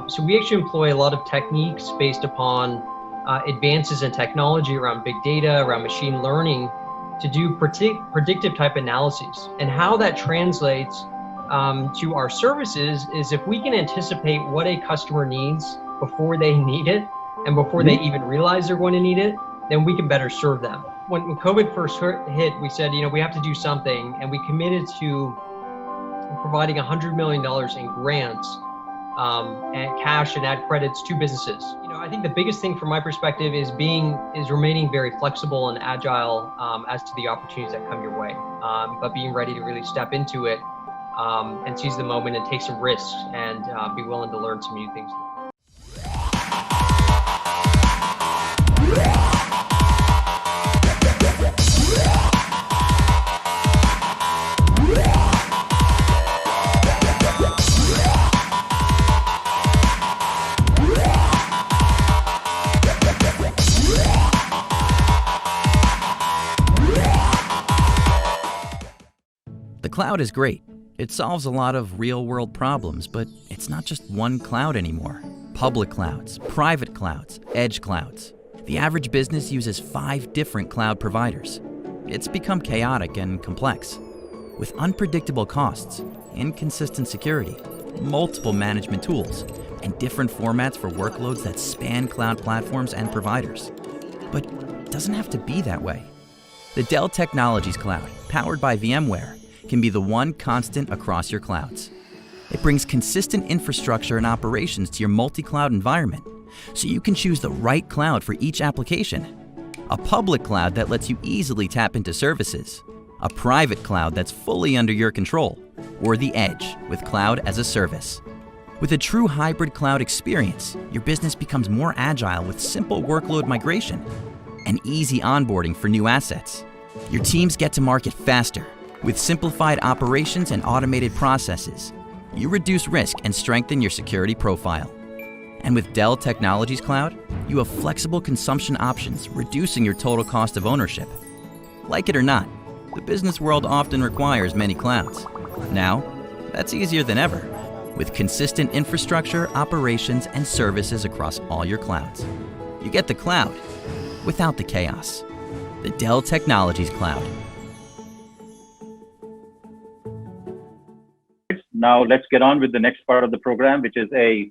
So we actually employ a lot of techniques based upon advances in technology around big data, around machine learning, to do predictive type analyses. And how that translates to our services is if we can anticipate what a customer needs before they need it and before they even realize they're going to need it, then we can better serve them. When COVID first hit, we said, we have to do something, and we committed to providing $100 million in grants and cash and ad credits to businesses. I think the biggest thing from my perspective is remaining very flexible and agile as to the opportunities that come your way, but being ready to really step into it and seize the moment and take some risks and be willing to learn some new things. The cloud is great. It solves a lot of real-world problems, but it's not just one cloud anymore. Public clouds, private clouds, edge clouds. The average business uses 5 different cloud providers. It's become chaotic and complex, with unpredictable costs, inconsistent security, multiple management tools, and different formats for workloads that span cloud platforms and providers. But it doesn't have to be that way. The Dell Technologies Cloud, powered by VMware, can be the one constant across your clouds. It brings consistent infrastructure and operations to your multi-cloud environment, so you can choose the right cloud for each application. A public cloud that lets you easily tap into services, a private cloud that's fully under your control, or the edge with cloud as a service. With a true hybrid cloud experience, your business becomes more agile with simple workload migration and easy onboarding for new assets. Your teams get to market faster. With simplified operations and automated processes, you reduce risk and strengthen your security profile. And with Dell Technologies Cloud, you have flexible consumption options, reducing your total cost of ownership. Like it or not, the business world often requires many clouds. Now, that's easier than ever, with consistent infrastructure, operations, and services across all your clouds. You get the cloud without the chaos. The Dell Technologies Cloud. Now let's get on with the next part of the program, which is a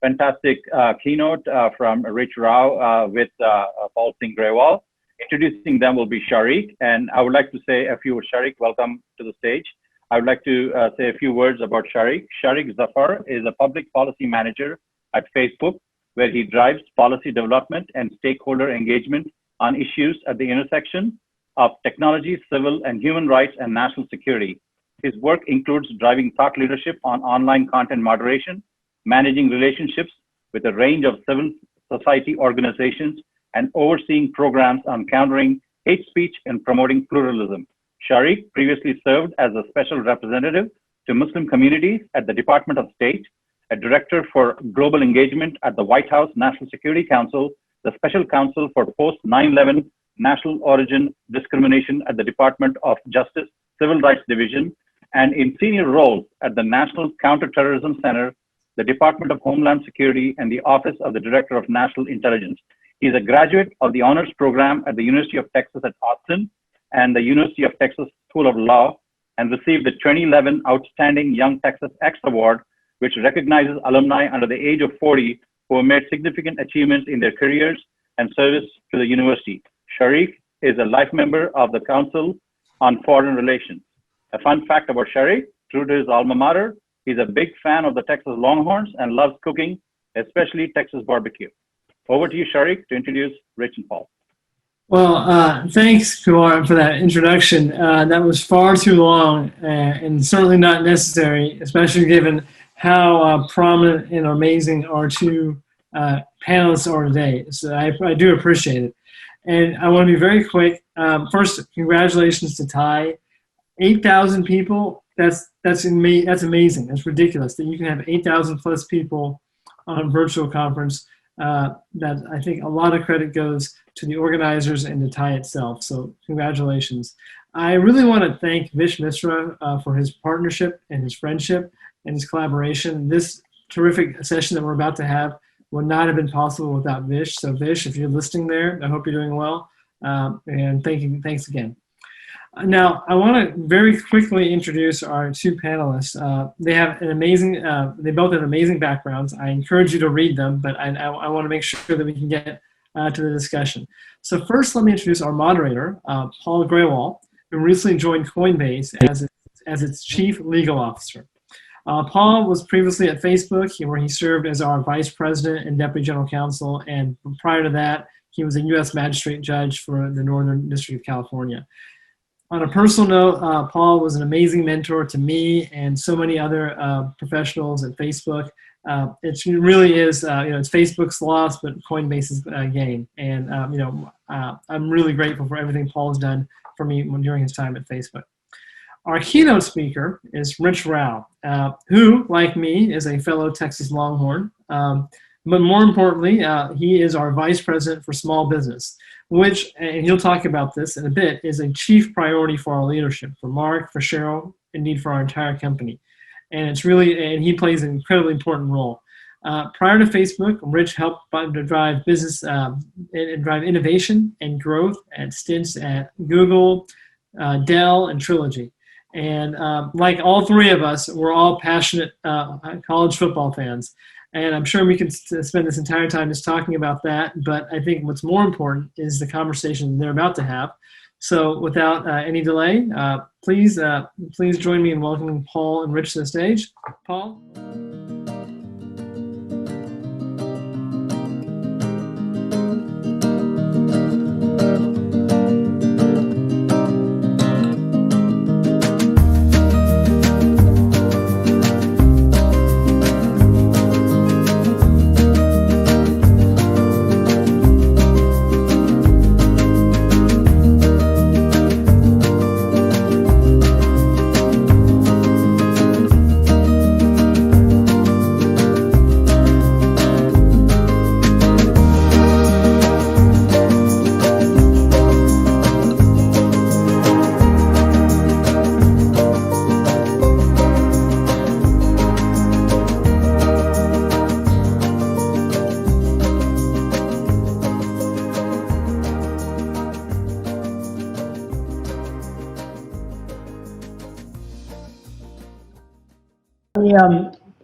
fantastic keynote from Rich Rao with Paul Singh Grewal. Introducing them will be Sharik, and I would like to say a few. Sharik, welcome to the stage. I would like to say a few words about Sharik. Sharik Zafar is a public policy manager at Facebook, where he drives policy development and stakeholder engagement on issues at the intersection of technology, civil and human rights, and national security. His work includes driving thought leadership on online content moderation, managing relationships with a range of civil society organizations, and overseeing programs on countering hate speech and promoting pluralism. Sharik previously served as a special representative to Muslim communities at the Department of State, a director for global engagement at the White House National Security Council, the special counsel for post-9/11 national origin discrimination at the Department of Justice Civil Rights Division, and in senior roles at the National Counterterrorism Center, the Department of Homeland Security, and the Office of the Director of National Intelligence. He is a graduate of the honors program at the University of Texas at Austin and the University of Texas School of Law, and received the 2011 Outstanding Young Texas X Award, which recognizes alumni under the age of 40 who have made significant achievements in their careers and service to the university. Sharik is a life member of the Council on Foreign Relations. A fun fact about Sharik: true to his alma mater, he's a big fan of the Texas Longhorns and loves cooking, especially Texas barbecue. Over to you, Sharik, to introduce Rich and Paul. Well, thanks, Kumar, for that introduction. That was far too long and certainly not necessary, especially given how prominent and amazing our two panelists are today. So I do appreciate it. And I want to be very quick. First, congratulations to Ty. 8,000 people, that's amazing. That's ridiculous that you can have 8,000 plus people on a virtual conference. That I think a lot of credit goes to the organizers and to Ty itself. So congratulations. I really want to thank Vish Misra for his partnership and his friendship and his collaboration. This terrific session that we're about to have would not have been possible without Vish. So Vish, if you're listening there, I hope you're doing well. And thanks again. Now, I want to very quickly introduce our two panelists. They have an amazing, they both have amazing backgrounds. I encourage you to read them, but I want to make sure that we can get to the discussion. So first, let me introduce our moderator, Paul Grewal, who recently joined Coinbase as its chief legal officer. Paul was previously at Facebook, where he served as our vice president and deputy general counsel, and prior to that, he was a U.S. magistrate judge for the Northern District of California. On a personal note, Paul was an amazing mentor to me and so many other professionals at Facebook. It really is, it's Facebook's loss, but Coinbase's gain. And, I'm really grateful for everything Paul has done for me during his time at Facebook. Our keynote speaker is Rich Rao, who, like me, is a fellow Texas Longhorn. But more importantly, he is our vice president for small business, which, and he'll talk about this in a bit, is a chief priority for our leadership, for Mark, for Cheryl, indeed for our entire company. And he plays an incredibly important role. Prior to Facebook, Rich helped to drive business and drive innovation and growth at stints at Google, Dell, and Trilogy. And like all three of us, we're all passionate college football fans. And I'm sure we can spend this entire time just talking about that. But I think what's more important is the conversation they're about to have. So without any delay, please join me in welcoming Paul and Rich to the stage. Paul?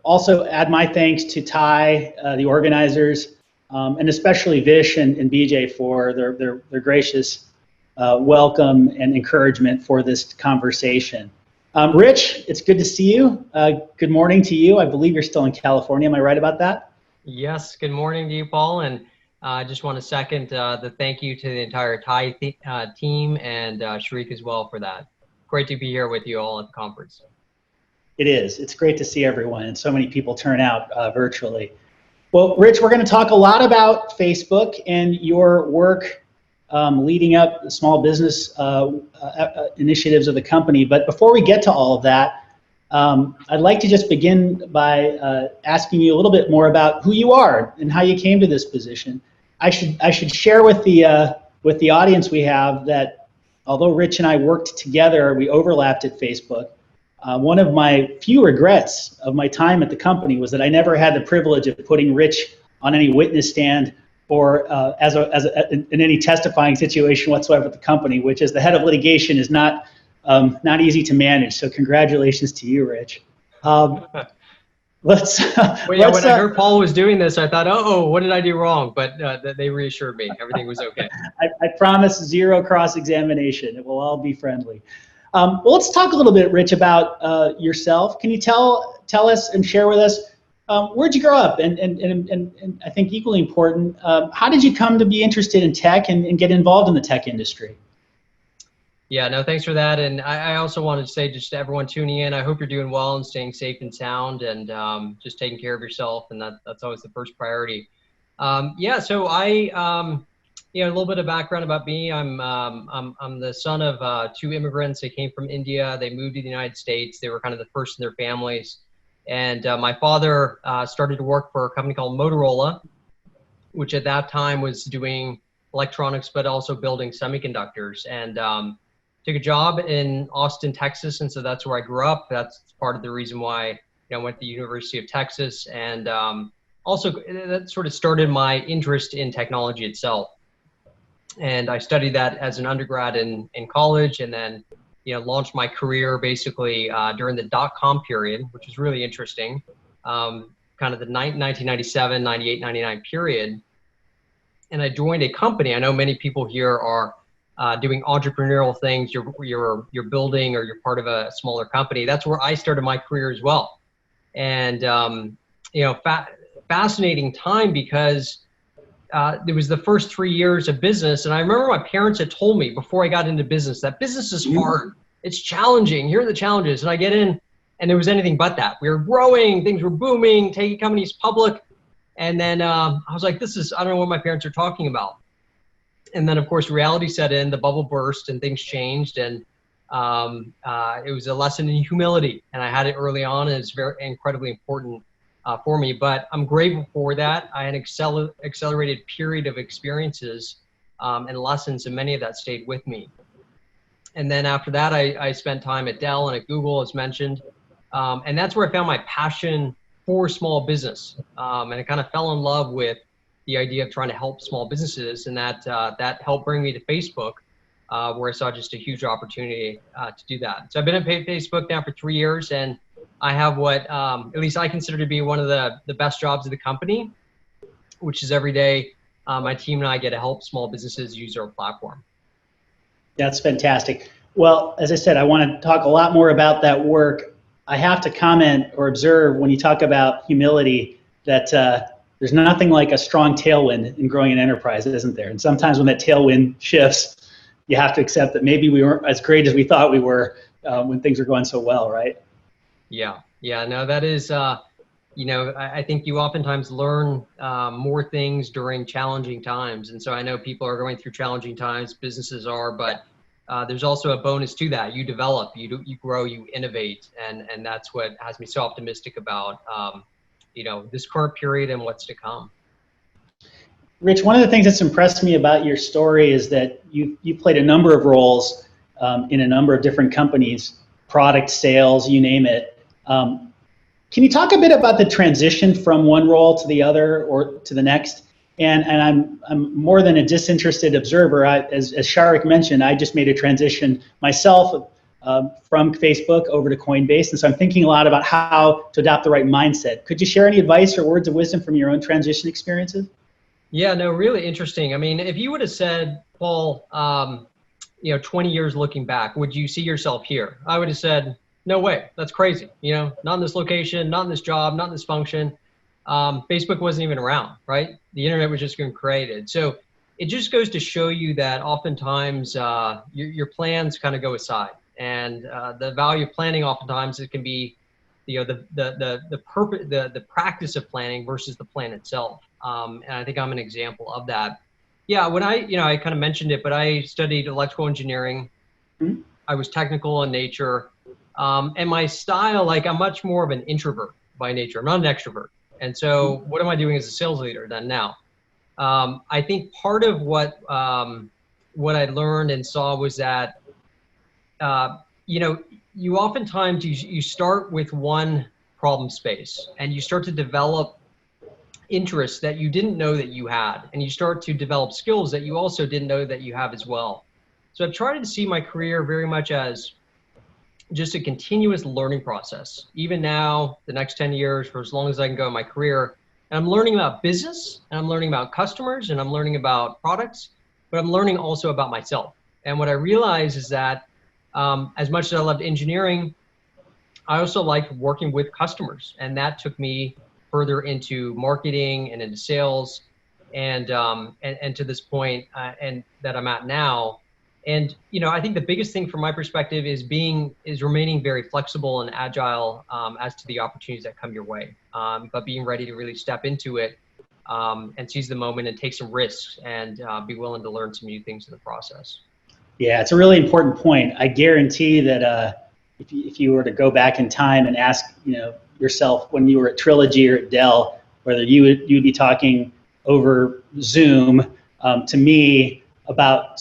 Also add my thanks to Ty, the organizers, and especially Vish and BJ for their gracious welcome and encouragement for this conversation. Rich, it's good to see you. Good morning to you. I believe you're still in California. Am I right about that? Yes, good morning to you, Paul. And I just want to second the thank you to the entire Ty team and Sharik as well for that. Great to be here with you all at the conference. It is. It's great to see everyone and so many people turn out virtually. Well, Rich, we're going to talk a lot about Facebook and your work leading up the small business initiatives of the company. But before we get to all of that, I'd like to just begin by asking you a little bit more about who you are and how you came to this position. I should share with the audience we have that although Rich and I worked together, we overlapped at Facebook. One of my few regrets of my time at the company was that I never had the privilege of putting Rich on any witness stand or in any testifying situation whatsoever at the company, which as the head of litigation is not easy to manage. So congratulations to you, Rich. When I heard Paul was doing this, I thought, oh, what did I do wrong? But they reassured me everything was okay. I promise zero cross-examination. It will all be friendly. Well, let's talk a little bit, Rich, about yourself. Can you tell us and share with us where'd you grow up? And I think equally important, how did you come to be interested in tech and get involved in the tech industry? Yeah, no, thanks for that. And I also wanted to say just to everyone tuning in, I hope you're doing well and staying safe and sound and just taking care of yourself. And that's always the first priority. So a little bit of background about me. I'm the son of two immigrants. They came from India. They moved to the United States. They were kind of the first in their families. And my father started to work for a company called Motorola, which at that time was doing electronics, but also building semiconductors. And took a job in Austin, Texas. And so that's where I grew up. That's part of the reason why went to the University of Texas, and also that sort of started my interest in technology itself. And I studied that as an undergrad in college, and then launched my career basically during the dot-com period, which was really interesting, kind of the 1997, 98, 99 period. And I joined a company. I know many people here are doing entrepreneurial things. You're building, or you're part of a smaller company. That's where I started my career as well. And fascinating time, because it was the first 3 years of business. And I remember my parents had told me before I got into business that business is hard. It's challenging. Here are the challenges. And I get in, and it was anything but that. We were growing, things were booming, taking companies public. And then I was like, I don't know what my parents are talking about. And then, of course, reality set in, the bubble burst, and things changed. And it was a lesson in humility. And I had it early on, and it's very incredibly important for me. But I'm grateful for that. I had an accelerated period of experiences and lessons, and many of that stayed with me. And then after that, I spent time at Dell and at Google, as mentioned. And that's where I found my passion for small business. And I kind of fell in love with the idea of trying to help small businesses. And that helped bring me to Facebook, where I saw just a huge opportunity to do that. So I've been at Facebook now for 3 years, and I have what at least I consider to be one of the best jobs of the company, which is every day my team and I get to help small businesses use our platform. That's fantastic. Well, as I said, I want to talk a lot more about that work. I have to comment or observe, when you talk about humility, that there's nothing like a strong tailwind in growing an enterprise, isn't there? And sometimes when that tailwind shifts, you have to accept that maybe we weren't as great as we thought we were when things are going so well, right? Yeah, no, that is, I think you oftentimes learn more things during challenging times. And so I know people are going through challenging times, businesses are, but there's also a bonus to that. You develop, you grow, you innovate. And that's what has me so optimistic about, this current period and what's to come. Rich, one of the things that's impressed me about your story is that you played a number of roles in a number of different companies, product sales, you name it. Can you talk a bit about the transition from one role to the other or to the next? And I'm more than a disinterested observer. As Sharik mentioned, I just made a transition myself from Facebook over to Coinbase. And so I'm thinking a lot about how to adopt the right mindset. Could you share any advice or words of wisdom from your own transition experiences? Yeah, no, really interesting. I mean, if you would have said, Paul, 20 years looking back, would you see yourself here? I would have said, no way, that's crazy. Not in this location, not in this job, not in this function. Facebook wasn't even around, right? The internet was just getting created. So it just goes to show you that oftentimes your plans kind of go aside, and the value of planning oftentimes it can be, the purpose, the practice of planning versus the plan itself. And I think I'm an example of that. Yeah, when I kind of mentioned it, but I studied electrical engineering. Mm-hmm. I was technical in nature. And my style, I'm much more of an introvert by nature. I'm not an extrovert. And so what am I doing as a sales leader then now? I think part of what I learned and saw was that, you oftentimes, you start with one problem space, and you start to develop interests that you didn't know that you had. And you start to develop skills that you also didn't know that you have as well. So I've tried to see my career very much as just a continuous learning process. Even now, the next 10 years, for as long as I can go in my career, and I'm learning about business, and I'm learning about customers, and I'm learning about products, but I'm learning also about myself. And what I realize is that as much as I loved engineering, I also liked working with customers. And that took me further into marketing and into sales, and to this point and that I'm at now. And I think the biggest thing from my perspective is remaining very flexible and agile as to the opportunities that come your way, but being ready to really step into it and seize the moment and take some risks and be willing to learn some new things in the process. Yeah, it's a really important point. I guarantee that if you were to go back in time and ask yourself when you were at Trilogy or at Dell, whether you'd be talking over Zoom to me about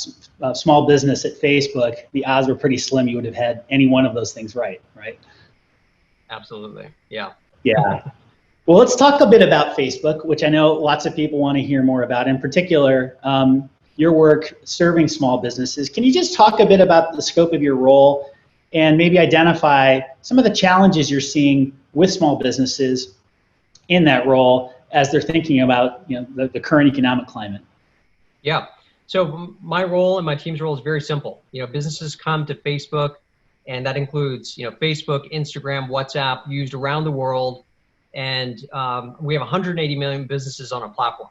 small business at Facebook, the odds were pretty slim you would have had any one of those things right? Absolutely. Yeah. Yeah. Well, let's talk a bit about Facebook, which I know lots of people want to hear more about. In particular, your work serving small businesses. Can you just talk a bit about the scope of your role and maybe identify some of the challenges you're seeing with small businesses in that role as they're thinking about the current economic climate? Yeah. So my role and my team's role is very simple. Businesses come to Facebook, and that includes, Facebook, Instagram, WhatsApp, used around the world. And we have 180 million businesses on our platform.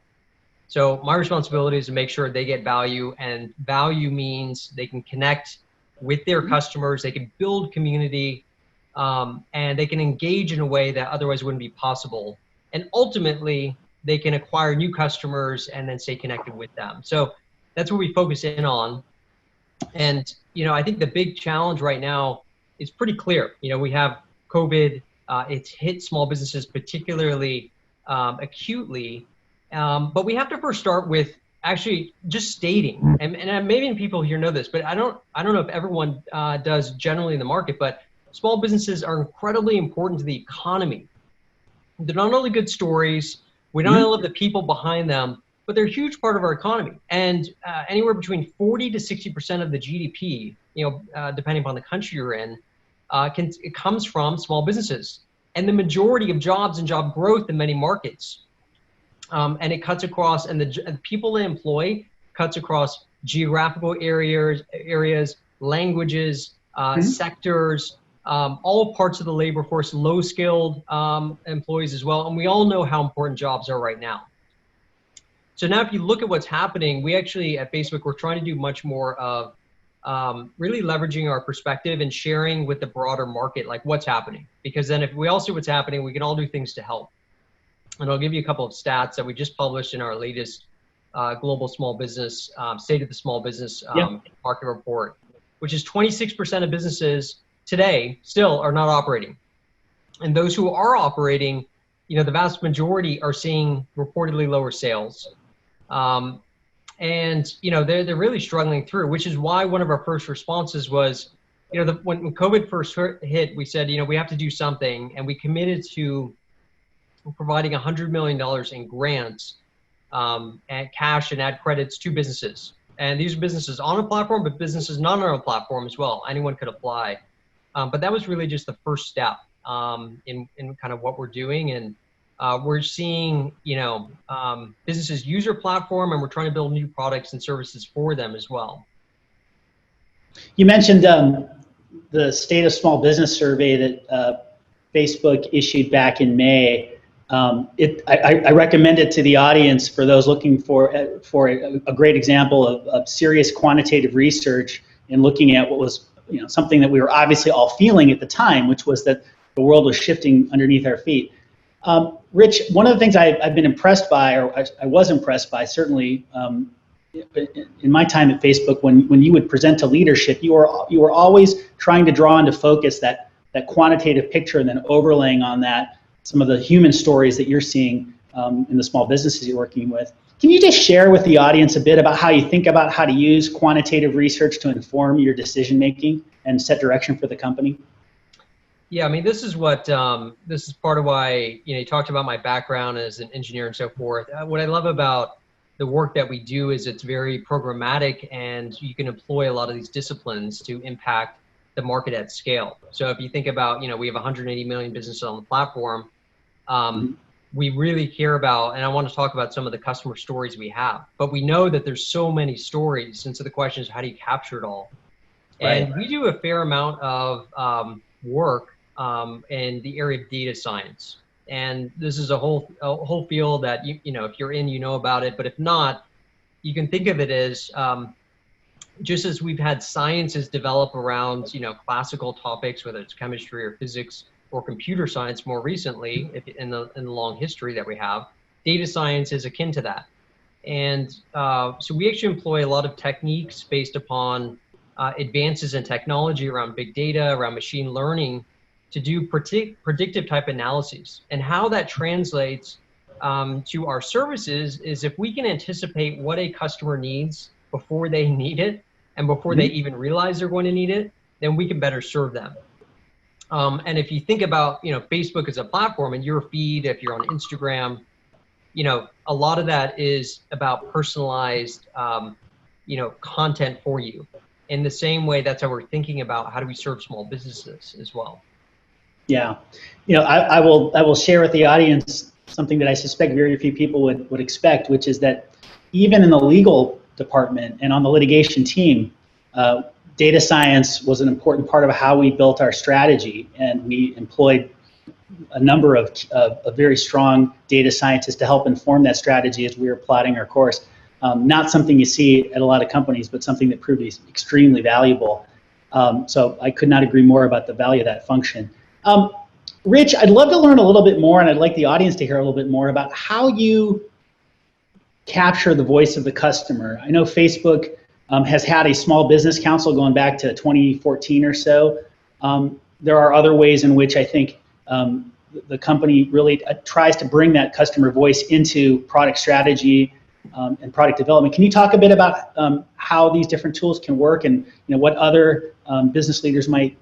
So my responsibility is to make sure they get value, and value means they can connect with their customers, they can build community, and they can engage in a way that otherwise wouldn't be possible. And ultimately, they can acquire new customers and then stay connected with them. So that's what we focus in on. And, I think the big challenge right now is pretty clear. We have COVID, it's hit small businesses particularly acutely. But we have to first start with actually just stating, and maybe people here know this, but I don't know if everyone does generally in the market, but small businesses are incredibly important to the economy. They're not only good stories, we not only love the people behind them, but they're a huge part of our economy. And anywhere between 40 to 60% of the GDP, depending upon the country you're in, it comes from small businesses. And the majority of jobs and job growth in many markets. And it cuts across, and the people they employ cuts across geographical areas, languages, sectors, all parts of the labor force, low-skilled employees as well. And we all know how important jobs are right now. So now if you look at what's happening, we actually at Facebook, we're trying to do much more of really leveraging our perspective and sharing with the broader market, like what's happening. Because then if we all see what's happening, we can all do things to help. And I'll give you a couple of stats that we just published in our latest global small business, state of the small business market report, which is 26% of businesses today still are not operating. And those who are operating, the vast majority are seeing reportedly lower sales. And they're really struggling through, which is why one of our first responses was, when COVID first hit, we said, we have to do something, and we committed to providing $100 million in grants, and cash and ad credits to businesses. And these are businesses on a platform, but businesses not on a platform as well. Anyone could apply. But that was really just the first step in kind of what we're doing. And we're seeing, businesses use our platform, and we're trying to build new products and services for them as well. You mentioned the State of Small Business survey that Facebook issued back in May. I recommend it to the audience for those looking for a great example of serious quantitative research and looking at what was something that we were obviously all feeling at the time, which was that the world was shifting underneath our feet. Rich, one of the things I've been impressed by, or I was impressed by, certainly in my time at Facebook, when you would present to leadership, you were always trying to draw into focus that quantitative picture, and then overlaying on that some of the human stories that you're seeing in the small businesses you're working with. Can you just share with the audience a bit about how you think about how to use quantitative research to inform your decision making and set direction for the company? Yeah, I mean, this is part of why, you talked about my background as an engineer and so forth. What I love about the work that we do is it's very programmatic, and you can employ a lot of these disciplines to impact the market at scale. So if you think about, we have 180 million businesses on the platform. We really care about, and I want to talk about some of the customer stories we have, but we know that there's so many stories. And so the question is, how do you capture it all? Right. And we do a fair amount of work in the area of data science. And this is a whole field that, if you're in, you know about it, but if not, you can think of it as, just as we've had sciences develop around, classical topics, whether it's chemistry or physics or computer science more recently, in the long history that we have, data science is akin to that. And so we actually employ a lot of techniques based upon advances in technology around big data, around machine learning, to do predictive type analyses. And how that translates to our services is if we can anticipate what a customer needs before they need it, and before they even realize they're going to need it, then we can better serve them. And if you think about, Facebook as a platform and your feed, if you're on Instagram, a lot of that is about personalized, content for you. In the same way, that's how we're thinking about how do we serve small businesses as well. Yeah, I will share with the audience something that I suspect very few people would expect, which is that even in the legal department and on the litigation team, data science was an important part of how we built our strategy, and we employed a number of very strong data scientists to help inform that strategy as we were plotting our course. Not something you see at a lot of companies, but something that proved to be extremely valuable. So I could not agree more about the value of that function. Rich, I'd love to learn a little bit more, and I'd like the audience to hear a little bit more about how you capture the voice of the customer. I know Facebook has had a small business council going back to 2014 or so. There are other ways in which I think the company really tries to bring that customer voice into product strategy and product development. Can you talk a bit about how these different tools can work, and what other business leaders might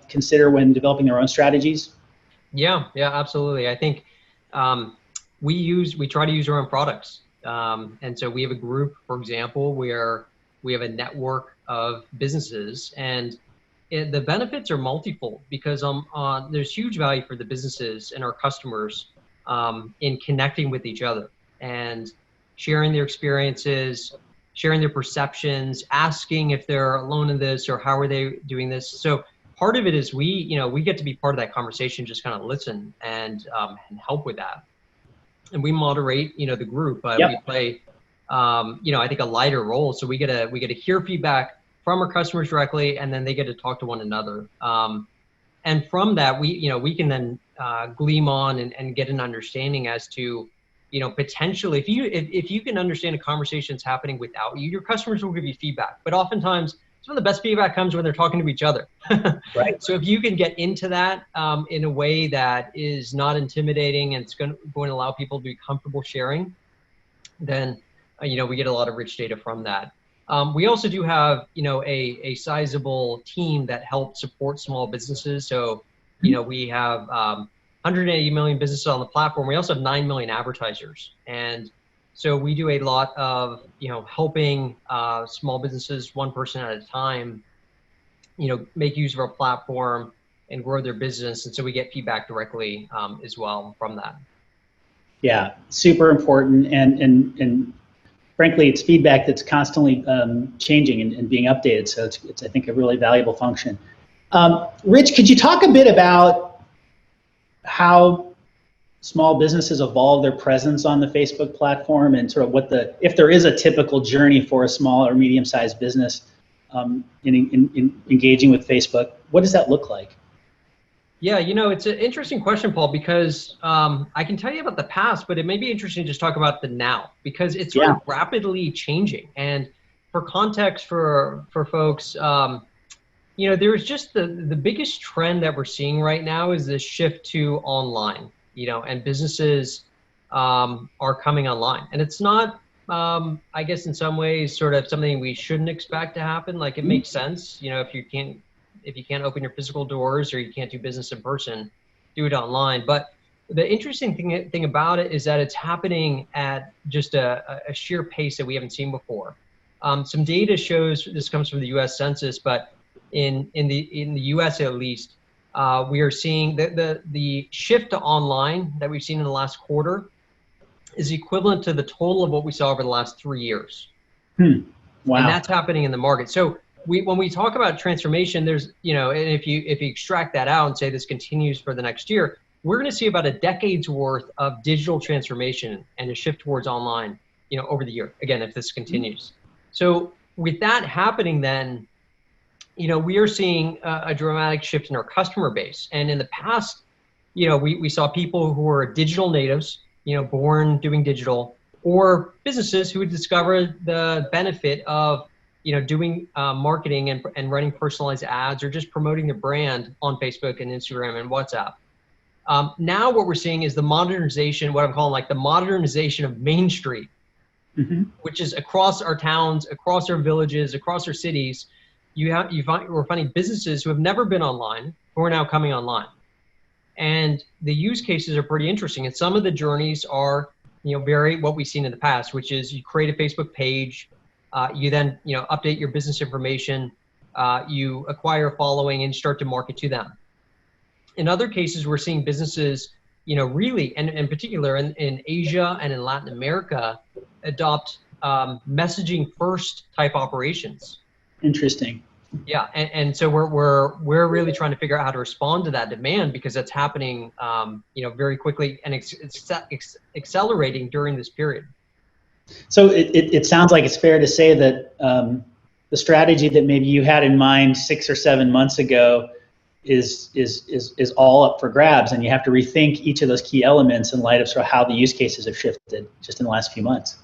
consider when developing their own strategies? Yeah, absolutely. I think we try to use our own products. And so we have a group, for example, where we have a network of businesses, and the benefits are multifold because there's huge value for the businesses and our customers in connecting with each other and sharing their experiences, sharing their perceptions, asking if they're alone in this or how are they doing this. So part of it is we get to be part of that conversation, just kind of listen and help with that. And we moderate, the group. Yep. We play, I think a lighter role. So we get to hear feedback from our customers directly, and then they get to talk to one another. And from that, we can then gleam on and get an understanding as to, potentially, if you can understand a conversation that's happening without you, your customers will give you feedback. But oftentimes, some of the best feedback comes when they're talking to each other. Right. So if you can get into that in a way that is not intimidating and it's going to allow people to be comfortable sharing, then we get a lot of rich data from that. We also do have a sizable team that helps support small businesses. So we have 180 million businesses on the platform. We also have 9 million advertisers, and so we do a lot of, helping small businesses, one person at a time, make use of our platform and grow their business. And so we get feedback directly as well from that. Yeah, super important. And frankly, it's feedback that's constantly changing and being updated. So it's, I think, a really valuable function. Rich, could you talk a bit about how small businesses evolve their presence on the Facebook platform, and sort of if there is a typical journey for a small or medium-sized business in engaging with Facebook, what does that look like? Yeah, it's an interesting question, Paul, because I can tell you about the past, but it may be interesting to just talk about the now, because it's sort of rapidly changing. And for context for folks, there's just the biggest trend that we're seeing right now is this shift to online. And businesses are coming online. And it's not, I guess, in some ways, sort of something we shouldn't expect to happen. Like, it makes sense, if you can't open your physical doors or you can't do business in person, do it online. But the interesting thing about it is that it's happening at just a sheer pace that we haven't seen before. Some data shows, this comes from the U.S. Census, but in the U.S. at least, we are seeing the shift to online that we've seen in the last quarter is equivalent to the total of what we saw over the last 3 years. Wow. And that's happening in the market. So when we talk about transformation, there's, and if you extract that out and say this continues for the next year, we're going to see about a decade's worth of digital transformation and a shift towards online, over the year, again, if this continues. So with that happening, then, we are seeing a dramatic shift in our customer base. And in the past, we saw people who were digital natives, born doing digital, or businesses who had discovered the benefit of, doing marketing and running personalized ads or just promoting their brand on Facebook and Instagram and WhatsApp. Now what we're seeing is the modernization, what I'm calling like the modernization of Main Street, which is across our towns, across our villages, across our cities. We're finding businesses who have never been online, who are now coming online. And the use cases are pretty interesting. And some of the journeys are, very what we've seen in the past, which is you create a Facebook page, you then, update your business information, you acquire a following and start to market to them. In other cases, we're seeing businesses, really, and in particular in Asia and in Latin America, adopt messaging first type operations. Interesting. Yeah, and so we're really trying to figure out how to respond to that demand, because that's happening, very quickly, and it's accelerating during this period. So it sounds like it's fair to say that the strategy that maybe you had in mind 6 or 7 months ago is all up for grabs, and you have to rethink each of those key elements in light of sort of how the use cases have shifted just in the last few months.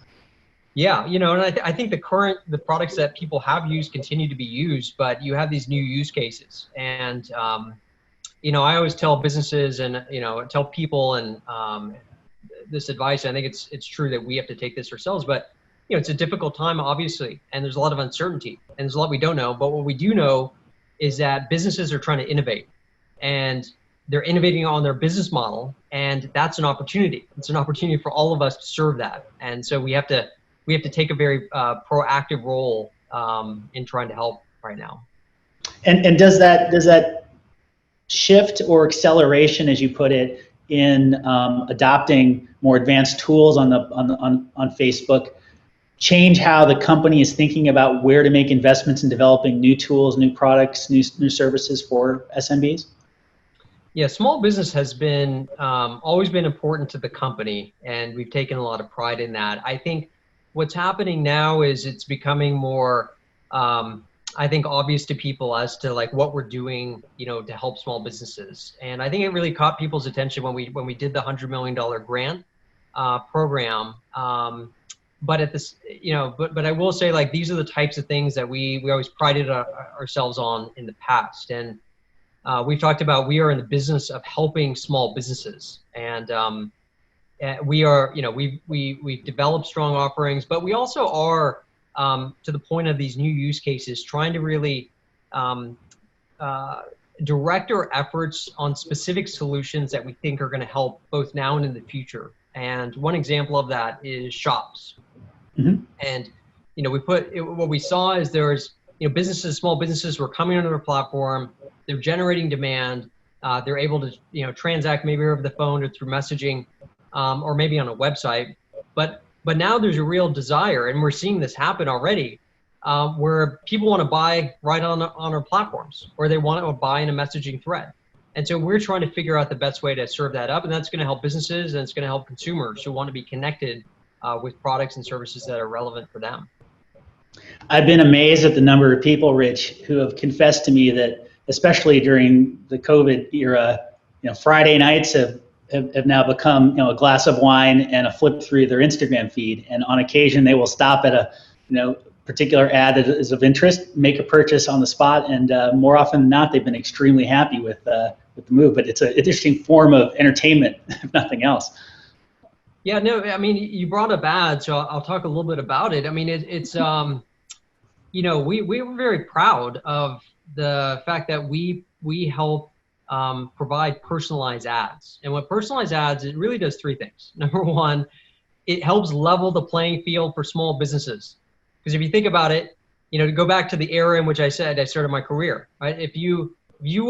Yeah, and I think the products that people have used continue to be used, but you have these new use cases. And, I always tell businesses and, tell people and this advice, I think it's true that we have to take this ourselves, but, it's a difficult time, obviously, and there's a lot of uncertainty and there's a lot we don't know. But what we do know is that businesses are trying to innovate, and they're innovating on their business model, and that's an opportunity. It's an opportunity for all of us to serve that. And so we have to take a very proactive role in trying to help right now. And does that shift or acceleration, as you put it, in adopting more advanced tools on Facebook change how the company is thinking about where to make investments in developing new tools, new products, new services for SMBs? Yeah, small business has been always been important to the company, and we've taken a lot of pride in that. I think what's happening now is it's becoming more, I think, obvious to people as to like what we're doing, to help small businesses. And I think it really caught people's attention when we did the $100 million grant program. But at this, but I will say, like, these are the types of things that we always prided ourselves on in the past. And we've talked about, we are in the business of helping small businesses, and we are, we've developed strong offerings, but we also are, to the point of these new use cases, trying to really direct our efforts on specific solutions that we think are going to help both now and in the future. And one example of that is shops. Mm-hmm. And what we saw is there's small businesses were coming onto our platform. They're generating demand. They're able to transact maybe over the phone or through messaging, or maybe on a website. But now there's a real desire, and we're seeing this happen already, where people want to buy right on our platforms, or they want to buy in a messaging thread. And so we're trying to figure out the best way to serve that up, and that's going to help businesses, and it's going to help consumers who want to be connected with products and services that are relevant for them. I've been amazed at the number of people, Rich, who have confessed to me that, especially during the COVID era, Friday nights have now become, a glass of wine and a flip through their Instagram feed. And on occasion, they will stop at a, particular ad that is of interest, make a purchase on the spot. And more often than not, they've been extremely happy with the move. But it's an interesting form of entertainment, if nothing else. Yeah, no, I mean, you brought up ads, so I'll talk a little bit about it. I mean, it's we were very proud of the fact that we help provide personalized ads. And what personalized ads, it really does three things. Number one, it helps level the playing field for small businesses. Because if you think about it, to go back to the era in which I said I started my career, right? If you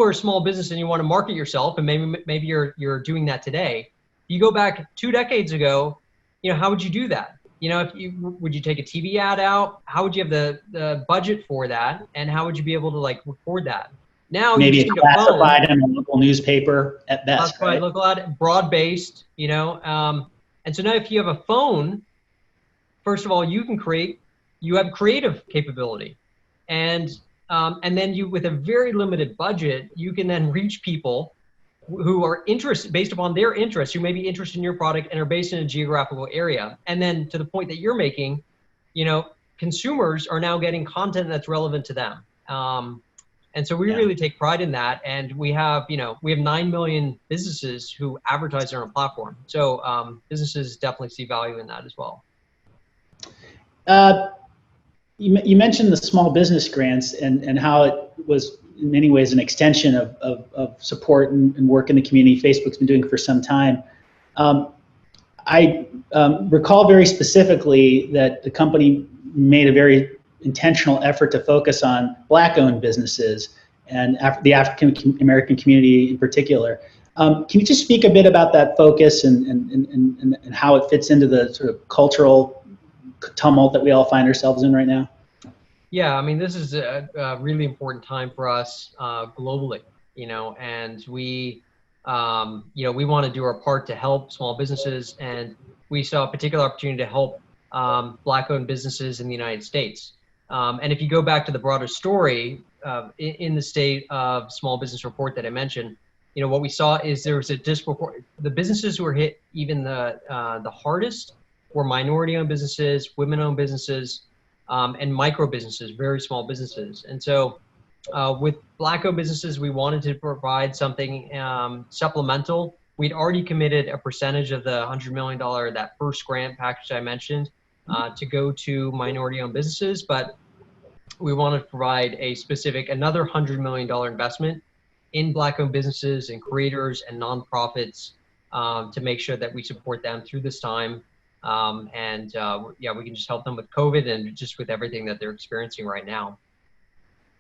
are a small business and you want to market yourself, and maybe you're doing that today, you go back 2 decades ago, how would you do that? Would you take a TV ad out? How would you have the budget for that? And how would you be able to record that? Now maybe it's classified in a local newspaper at best. Classified, right? Local ad, broad-based, and so now if you have a phone, first of all, you have creative capability, and then you, with a very limited budget, you can then reach people who are interested, based upon their interests, who may be interested in your product and are based in a geographical area. And then to the point that you're making, consumers are now getting content that's relevant to them. And so we really take pride in that. And we have 9 million businesses who advertise on our platform. So businesses definitely see value in that as well. You mentioned the small business grants and how it was in many ways an extension of support and work in the community Facebook's been doing for some time. I recall very specifically that the company made a very intentional effort to focus on Black-owned businesses and the African American community in particular. Can you just speak a bit about that focus and how it fits into the sort of cultural tumult that we all find ourselves in right now? Yeah, I mean, this is a really important time for us globally, and we, we want to do our part to help small businesses, and we saw a particular opportunity to help Black-owned businesses in the United States. And if you go back to the broader story, in the State of Small Business Report that I mentioned, what we saw is there was a the businesses who were hit even the hardest were minority-owned businesses, women-owned businesses, and micro businesses, very small businesses. And so with Black-owned businesses, we wanted to provide something supplemental. We'd already committed a percentage of the $100 million, that first grant package I mentioned, to go to minority-owned businesses, but we wanted to provide a specific, another $100 million investment in Black-owned businesses and creators and nonprofits to make sure that we support them through this time. Yeah, we can just help them with COVID and just with everything that they're experiencing right now.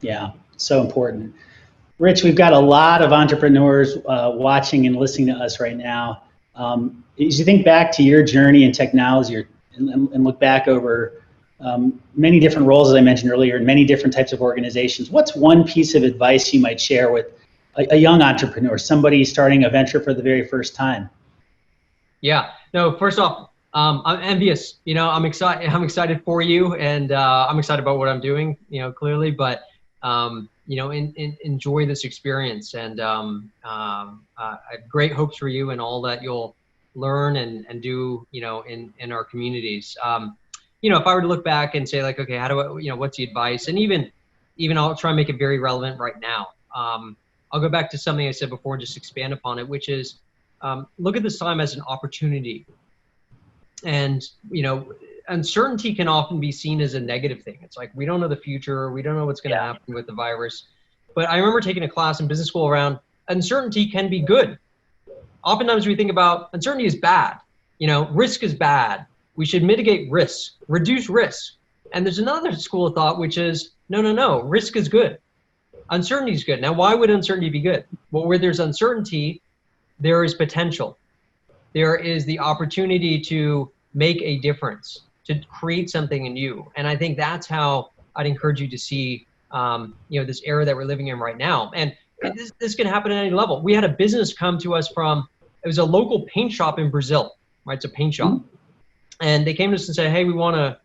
Yeah, so important. Rich, we've got a lot of entrepreneurs watching and listening to us right now. As you think back to your journey in technology and look back over many different roles, as I mentioned earlier, in many different types of organizations, what's one piece of advice you might share with a young entrepreneur, somebody starting a venture for the very first time? Yeah, no, first off, I'm envious. I'm excited for you, and I'm excited about what I'm doing. Clearly, but enjoy this experience, and I have great hopes for you and all that you'll learn and do. In our communities. If I were to look back and say, like, okay, how do I? What's the advice? And even I'll try and make it very relevant right now. I'll go back to something I said before, just expand upon it, which is look at this time as an opportunity. And, uncertainty can often be seen as a negative thing. It's like, we don't know the future. We don't know what's going to happen with the virus. But I remember taking a class in business school around uncertainty can be good. Oftentimes we think about uncertainty is bad. Risk is bad. We should mitigate risk, reduce risk. And there's another school of thought, which is, no, risk is good. Uncertainty is good. Now, why would uncertainty be good? Well, where there's uncertainty, there is potential. There is the opportunity to make a difference, to create something in you. And I think that's how I'd encourage you to see, this era that we're living in right now. And this can happen at any level. We had a business come to us it was a local paint shop in Brazil, right? It's a paint shop. And they came to us and said, hey, we want to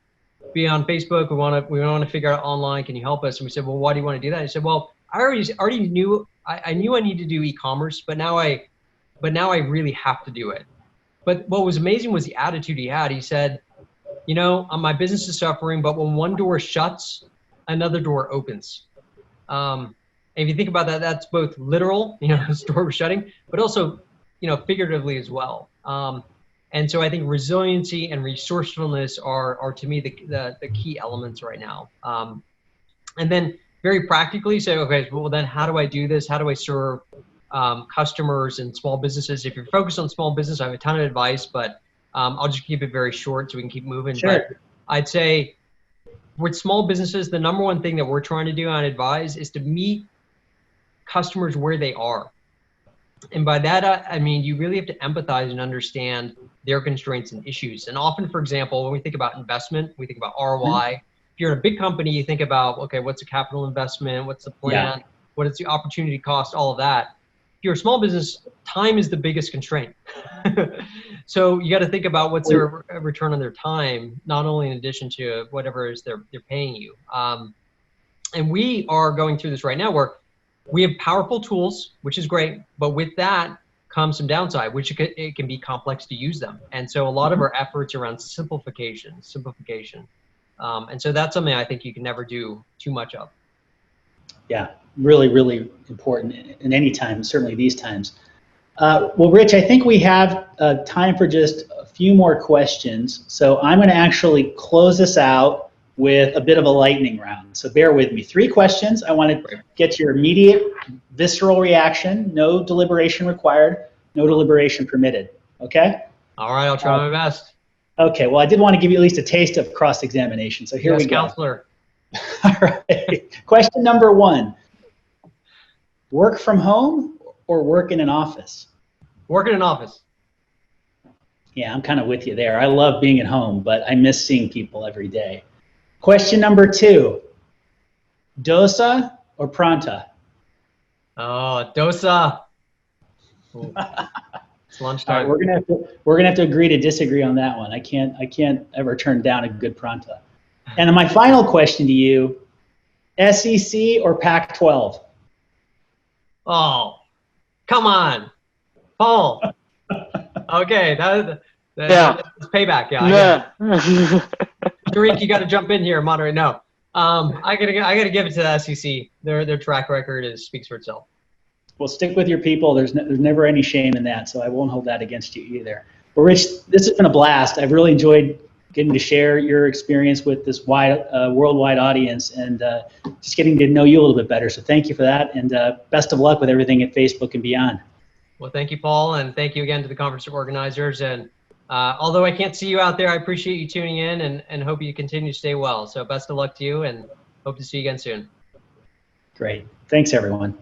be on Facebook. We want to figure out online. Can you help us? And we said, well, why do you want to do that? He said, well, I already knew, I knew I needed to do e-commerce, but now I really have to do it. But what was amazing was the attitude he had. He said, my business is suffering, but when one door shuts, another door opens. And if you think about that, that's both literal, the door was shutting, but also, figuratively as well. And so I think resiliency and resourcefulness are to me the key elements right now. And then very practically say, okay, well then how do I do this? How do I serve customers and small businesses? If you're focused on small business, I have a ton of advice, but I'll just keep it very short so we can keep moving. Sure. But I'd say with small businesses, the number one thing that we're trying to do and advise is to meet customers where they are. And by that, I mean, you really have to empathize and understand their constraints and issues. And often, for example, when we think about investment, we think about ROI. If you're in a big company, you think about, okay, what's the capital investment? What's the plan? What is the opportunity cost? All of that. If you're a small business, time is the biggest constraint. So you got to think about what's their return on their time, not only in addition to whatever it is they're paying you. And we are going through this right now where we have powerful tools, which is great, but with that comes some downside, which it can be complex to use them. And so a lot of our efforts around simplification. And so that's something I think you can never do too much of. Yeah, really, really important in any time, certainly these times. Well, Rich, I think we have time for just a few more questions. So I'm going to actually close this out with a bit of a lightning round. So bear with me. 3 questions. I want to get your immediate visceral reaction. No deliberation required. No deliberation permitted. Okay? All right, I'll try my best. Okay, well, I did want to give you at least a taste of cross-examination, so here we go. Counselor. All right. Question number 1. Work from home or work in an office? Work in an office. Yeah, I'm kind of with you there. I love being at home, but I miss seeing people every day. Question number 2. Dosa or pronta? Oh, dosa. Ooh. It's lunchtime. All right, we're gonna have to agree to disagree on that one. I can't ever turn down a good pronta. And my final question to you: SEC or Pac-12? Oh, come on, Paul. Okay, that's payback. Yeah. Tariq, you got to jump in here, moderate. No, I gotta give it to the SEC. Their track record speaks for itself. Well, stick with your people. There's never any shame in that, so I won't hold that against you either. But Rich, this has been a blast. I've really enjoyed getting to share your experience with this worldwide audience, and just getting to know you a little bit better. So thank you for that, and best of luck with everything at Facebook and beyond. Well, thank you, Paul, and thank you again to the conference organizers. And although I can't see you out there, I appreciate you tuning in and hope you continue to stay well. So best of luck to you, and hope to see you again soon. Great. Thanks, everyone.